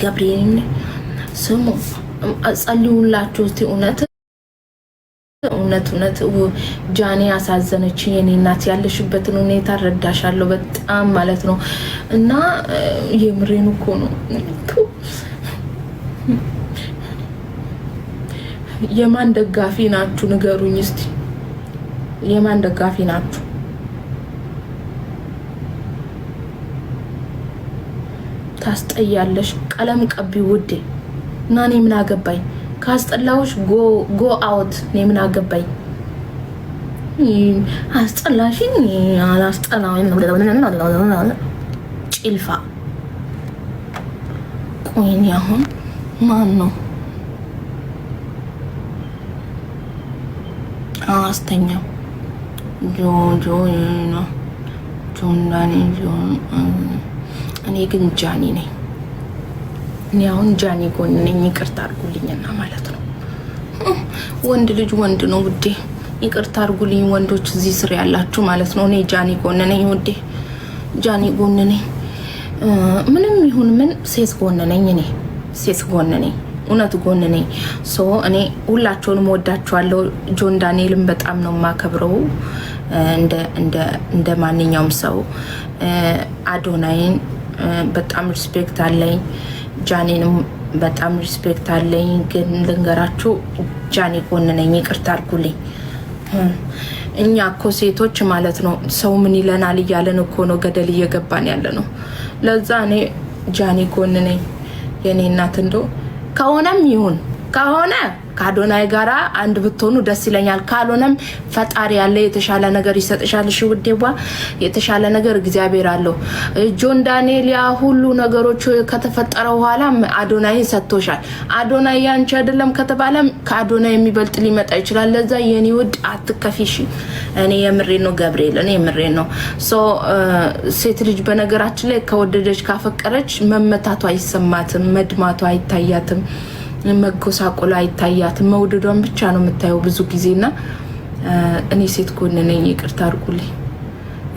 ገብርኤልን ስሙ ጸልዩላችሁ እስቲ እውነት ጃኒ አሳዘነች የኔ እናት ያለሽበትን ሁኔታ ረዳሻለሁ በጣም ማለት ነው እና የምሬን እኮ ነው የማን ደጋፊ ናችሁ ንገሩኝ እስቲ የማን ደጋፊ ናችሁ ታስጠያለሽ ቀለም ቀቢ ውዴ እና እኔ ምን አገባኝ ካስጠላውሽ go out እኔ ምን አገባኝ አስጠላሽኝ አላስጠላውኝ ጭልፋ ቆይኝ አሁን ማን ነው አስተኛው ጆ ነው ጆንዳኒ እኔ ግን ጃኒ ነኝ እኔ አሁን ጃኒ ጎን ነኝ ይቅርታ አድርጉልኝና ማለት ነው ወንድ ልጅ ወንድ ነው ውዴ ይቅርታ አድርጉልኝ ወንዶች እዚህ ስር ያላችሁ ማለት ነው እኔ ጃኒ ጎን ነኝ ውዴ ጃኒ ጎን ነኝ ምንም ይሁን ምን ሴት ጎን ነኝ እኔ ሴት ጎን ነኝ እውነት ጎን ነኝ ሶ እኔ ሁላችሁንም ወዳችኋለሁ ጆን ዳንኤልን በጣም ነው ማከብረው እንደ ማንኛውም ሰው አዶናይን በጣም ሪስፔክት አለኝ ጃኒንም በጣም ሪስፔክት አለኝ ግን ልንገራችሁ ጃኒ ጎን ነኝ ይቅርታ አድርጉልኝ እኛ እኮ ሴቶች ማለት ነው ሰው ምን ይለናል እያለን እኮ ነው ገደል እየገባን ያለ ነው ለዛ እኔ ጃኒ ጎን ነኝ የኔ እናት እንደው ከሆነም ይሁን ከሆነ ካዶናይ ጋራ አንድ ብትሆኑ ደስ ይለኛል ካልሆነም ፈጣሪ ያለ የተሻለ ነገር ይሰጥሻል እሺ ውዴዋ የተሻለ ነገር እግዚአብሔር አለው ጆን ዳንኤል ያ ሁሉ ነገሮች ከተፈጠረው በኋላ አዶናይ ሰጥቶሻል አዶናይ ያንቺ አይደለም ከተባለም ካዶናይ የሚበልጥ ሊመጣ ይችላል ለዛ የኔ ውድ አትከፊሽ እኔ የምሬን ነው ገብርኤል እኔ የምሬን ነው ሶ ሴት ልጅ በነገራችን ላይ ከወደደች ካፈቀረች መመታቷ አይሰማትም መድማቷ አይታያትም መጎሳቆላ አይታያት መውደዷን ብቻ ነው የምታየው ብዙ ጊዜና እኔ ሴት ጎን ነኝ ይቅርታ አድርጉልኝ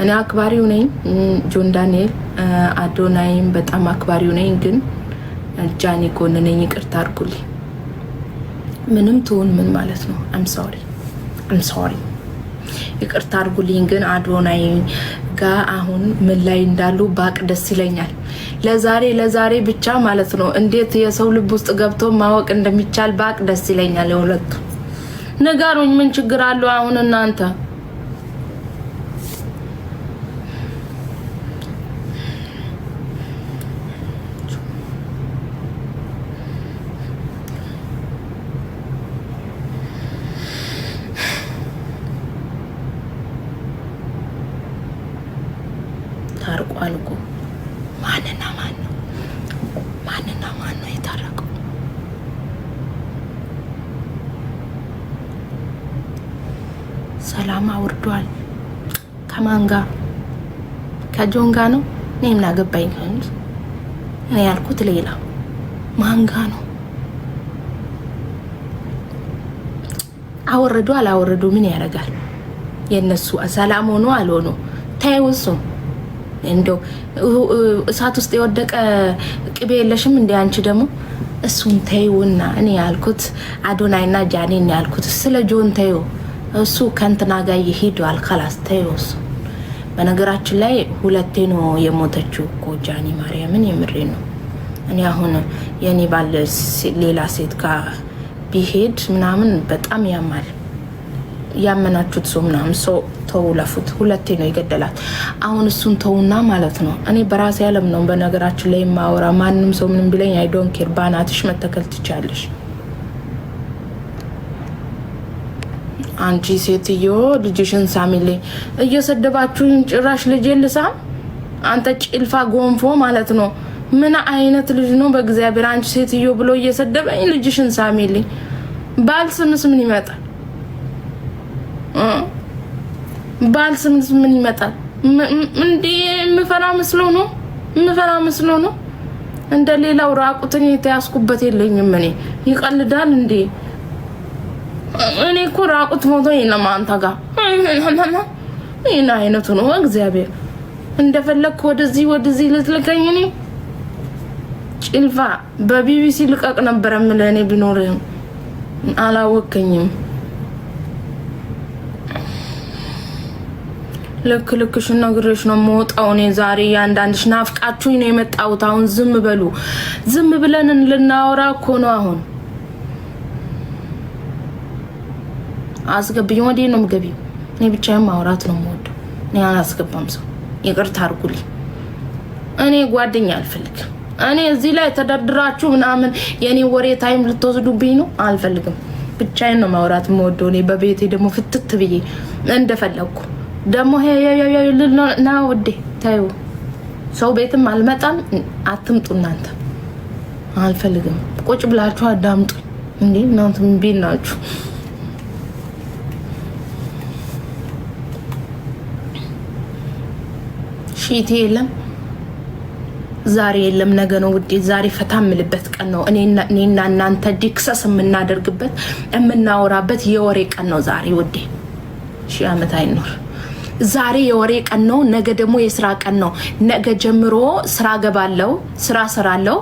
እኔ አክባሪው ነኝ ጆን ዳንኤል አዶናይም በጣም አክባሪው ነኝ ግን ጃኒ ጎን ነኝ ይቅርታ አድርጉልኝ ምንም ትሁን ምን ማለት ነው I'm sorry ይቅርታ አድርጉልኝ ግን አዶናይ ጋር አሁን ምን ላይ እንዳሉ ባቅ ደስ ይለኛል ለዛሬ ብቻ ማለት ነው እንዴት የሰው ልብ ውስጥ ገብቶ ማወቅ እንደሚቻል ባቅ ደስ ይለኛል ለሁለቱ ንገሩኝ ምን ችግር አለው አሁን እናንተ ታርቋልኩ ማንና ማን ነው የታረቀው ሰላም አውርዷል ከማን ጋር ከጆን ጋር ነው እኔ ምን አገባኝ እኔ ያልኩት ሌላ ማን ጋር ነው አወረዱ አላወረዱ ምን ያረጋል የነሱ ሰላም ሆኖ አልሆኖ ታይውሱ እንደው እሳት ውስጥ የወደቀ ቅቤ የለሽም እንዴ አንቺ ደግሞ እሱን ታይውና እኔ ያልኩት አዶናይና ጃኒን ያልኩት ስለ ጆን ታይው እሱ ከንትና ጋር ይሄዳል ካላስ ታይውስ በነገራችን ላይ ሁለቴ ነው የሞተችው እኮ ጃኒ ማርያምን የምሬ ነው እኔ አሁን የኔ ባል ሌላ ሴት ጋር ቢሄድ ምናምን በጣም ያማል ያመናችሁት ሰው ምናምን ሰው ተውለፉት ሁለቴ ነው ይገደላት አሁን እሱን ተውና ማለት ነው እኔ በራሴ ዓለም ነው በነገራችን ላይ ማወራ ማንንም ሰው ምንም ቢለኝ አይ ዶንት ኬር ባናትሽ መተከል ትቻለሽ አንቺ ሴትዮ ልጅሽን ሳሚልኝ እየሰደባችሁኝ ጭራሽ ልጄን ልሳም አንተ ጭልፋ ጎንፎ ማለት ነው ምን አይነት ልጅ ነው በእግዚአብሔር አንቺ ሴትዮ ብሎ እየሰደበኝ ልጅሽን ሳሚልኝ ባልስምስ ምን ይመጣል ባልስምስ ምን ይመጣል እንዴ ምፈራ መስሎ ነው እንደሌላው ራቁትን የተያስኩበት የለኝም እኔ ይቀልዳል እንዴ እኔ እኮ ራቁት ሞቶ ይነማንታ ጋር ይና አይነቱ ነው እግዚአብሔር እንደፈለክ ወደዚህ ልትልከኝ እኔ ጭልፋ በቢቢሲ ልቀቅ ነበር ለኔ ቢኖርም አላወከኝም። ልክልክሽና ግሬሽ ነው የምወጣው እኔ ዛሬ ያንዳንድሽ ናፍቃችሁኝ ነው የመጣሁት። አሁን ዝም በሉ። ዝም ብለን ልናወራ እኮ ነው አሁን። አስገብኝ ወዴ ነው የምገቢው? እኔ ብቻዬን ማውራት ነው የምወደው። እኔ አላስገባም ሰው። ይቅርታ አድርጉልኝ። እኔ ጓደኛ አልፈልግም። እኔ እዚህ ላይ ተደርድራችሁ ምናምን የኔ ወሬ ታይም ልትወስዱብኝ ነው አልፈልግም። ብቻዬን ነው ማውራት የምወደው። እኔ በቤቴ ደግሞ ፍትት ብዬ እንደፈለኩ ደግሞ ና ውዴ ታዩ ሰው ቤትም አልመጣም። አትምጡ እናንተ። አልፈልግም። ቁጭ ብላችሁ አዳምጡ እንዴ እናንተ ምን ቢናችሁ? ሺቲ የለም ዛሬ የለም ነገ ነው ውዴ። ዛሬ ፈታ ምልበት ቀን ነው። እኔና እናንተ ዲክሰስ የምናደርግበት የምናወራበት የወሬ ቀን ነው ዛሬ ውዴ። ሺህ ዓመት አይኖር። ዛሬ የወሬ ቀን ነው። ነገ ደግሞ የስራ ቀን ነው። ነገ ጀምሮ ስራ ገባለው፣ ስራ ሰራለው።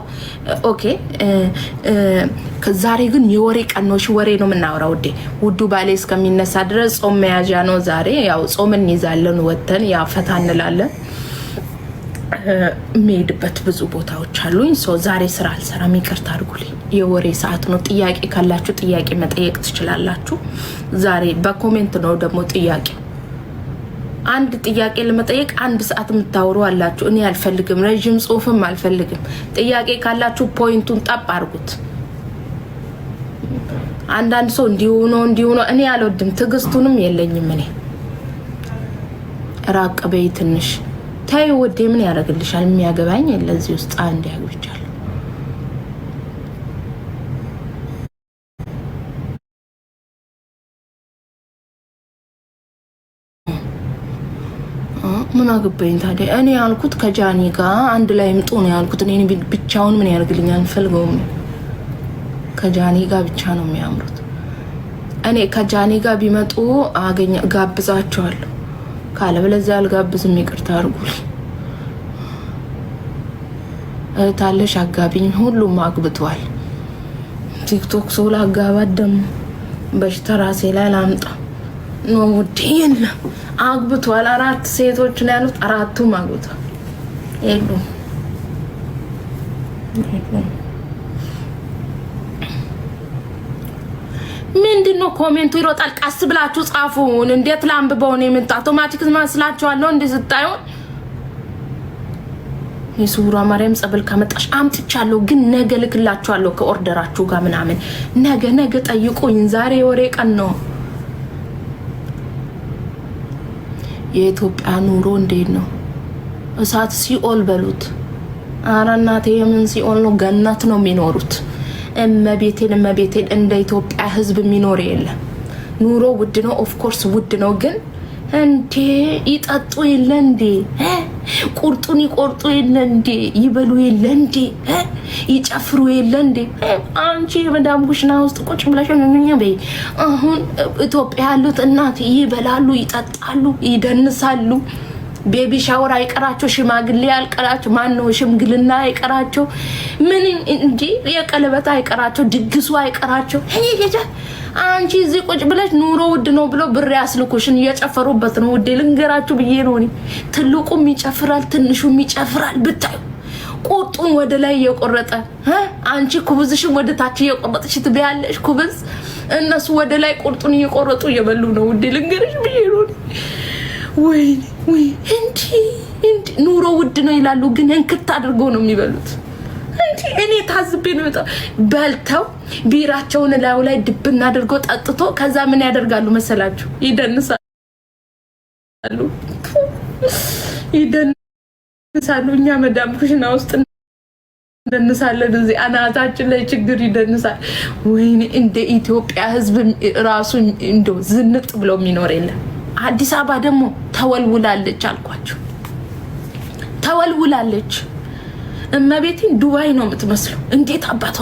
ኦኬ ዛሬ ግን የወሬ ቀን ነው። ወሬ ነው የምናወራው ውዴ። ውዱ ባሌ እስከሚነሳ ድረስ ጾም መያዣ ነው ዛሬ። ያው ጾም እንይዛለን፣ ወተን ያው ፈታ እንላለን። ሜድበት ብዙ ቦታዎች አሉኝ። ዛሬ ስራ አልሰራም። ይቅርታ አድርጉልኝ። የወሬ ሰዓት ነው። ጥያቄ ካላችሁ ጥያቄ መጠየቅ ትችላላችሁ። ዛሬ በኮሜንት ነው ደግሞ ጥያቄ። አንድ ጥያቄ ለመጠየቅ 1 ሰዓት የምታወሩ አላችሁ። እኔ አልፈልግም። ረጅም ጽሁፍም አልፈልግም። ጥያቄ ካላችሁ ፖይንቱን ጠብ አድርጉት። አንዳንድ ሰው እንዲሁ ነው እኔ አልወድም። ትዕግስቱንም የለኝም እኔ። ራቅ በይ ትንሽ ታይ ወዴ። ምን ያደርግልሻል? የሚያገባኝ ለዚህ ውስጥ አንድ ያግብቻለሁ። ምን አገባኝ ታዲያ? እኔ ያልኩት ከጃኒ ጋር አንድ ላይ ምጡ ነው ያልኩት። እኔ ብቻውን ምን ያደርግልኛል? ፈልገውም ከጃኒ ጋር ብቻ ነው የሚያምሩት። እኔ ከጃኒ ጋር ቢመጡ ጋብዛቸዋለሁ። ካለበለዚያ አልጋብዝም። ይቅርታ አድርጉልኝ። እህታለሽ አጋቢኝ። ሁሉም አግብቷል። ቲክቶክ ሶላ አጋባት ደግሞ በሽታ ራሴ ላይ ላምጣ ነው ውዴ። የለም አግብቷል። 4 ሴቶች ነው ያሉት። 4ቱም አግብቷል። የሉም ምንድነው ኮሜንቱ ይሮጣል? ቀስ ብላችሁ ጻፉ። እንዴት ላንብበው ነው የምንጣ? አውቶማቲክ ማስላችኋለሁ እንዴ ስታዩ? የሱራ ማርያም ጸበል ካመጣሽ አምጥቻለሁ፣ ግን ነገ ልክላችኋለሁ ከኦርደራችሁ ጋር ምናምን። ነገ ጠይቁኝ። ዛሬ ወሬ ቀን ነው። የኢትዮጵያ ኑሮ እንዴት ነው? እሳት ሲኦል በሉት። ኧረ እናቴ የምን ሲኦል ነው? ገነት ነው የሚኖሩት። እመቤቴን እንደ ኢትዮጵያ ህዝብ የሚኖር የለም። ኑሮ ውድ ነው፣ ኦፍ ኮርስ ውድ ነው። ግን እንዴ ይጠጡ የለ እንዴ? ቁርጡን ይቆርጡ የለ እንዴ? ይበሉ የለ እንዴ? ይጨፍሩ የለ እንዴ? አንቺ መዳም ኩሽና ውስጥ ቁጭ ብለሽ ነው በይ። አሁን ኢትዮጵያ ያሉት እናት ይበላሉ፣ ይጠጣሉ፣ ይደንሳሉ። ቤቢ ሻወር አይቀራቸው፣ ሽማግሌ አይቀራቸው፣ ማነው ሽምግልና አይቀራቸው፣ ምን እንጂ የቀለበት አይቀራቸው፣ ድግሱ አይቀራቸው። አንቺ እዚህ ቁጭ ብለሽ ኑሮ ውድ ነው ብሎ ብር ያስልኩሽን እየጨፈሩበት ነው ውዴ። ልንገራችሁ ብዬ ነው እኔ። ትልቁም ይጨፍራል፣ ትንሹም ይጨፍራል። ብታዩ ቁርጡን ወደ ላይ እየቆረጠ አንቺ ኩብዝሽን ወደ ታች እየቆረጥሽ ትበያለሽ ኩብዝ። እነሱ ወደ ላይ ቁርጡን እየቆረጡ እየበሉ ነው ውዴ። ልንገርሽ ብዬ ነው ወይ እንዴ ኑሮ ውድ ነው ይላሉ፣ ግን እንክት አድርገው ነው የሚበሉት። እኔ ታዝቤ ነው በልተው ቢራቸውን ላዩ ላይ ድብና አድርገው ጠጥቶ ከዛ ምን ያደርጋሉ መሰላችሁ? ይደንሳሉ። እኛ መዳም ኩሽና ውስጥ እንደንሳለን። እዚህ አናታችን ላይ ችግር ይደንሳል። ወይኔ እንደ ኢትዮጵያ ህዝብ ራሱ እንደው ዝንጥ ብሎ የሚኖር የለም። አዲስ አበባ ደግሞ ተወልውላለች አልኳችሁ። ተወልውላለች። እመቤቴን ዱባይ ነው የምትመስለው። እንዴት አባቷ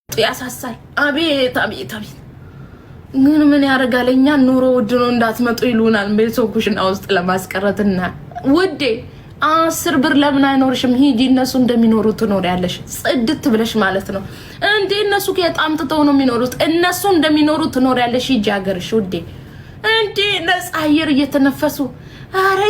ያሳሳል። አቤት አቤት አቤት። ግን ምን ያደርጋል? እኛ ኑሮ ውድ ነው እንዳትመጡ ይሉናል። ቤተሰብ ኩሽና ውስጥ ለማስቀረትና ውዴ 10 ብር ለምን አይኖርሽም? ሂጂ እነሱ እንደሚኖሩ ትኖሪያለሽ ጽድት ብለሽ ማለት ነው እንዴ። እነሱ ከጣምጥተው ነው የሚኖሩት። እነሱ እንደሚኖሩ ትኖሪያለሽ። ሂጂ ሀገርሽ ውዴ እንዴ ነፃ አየር እየተነፈሱ አሬ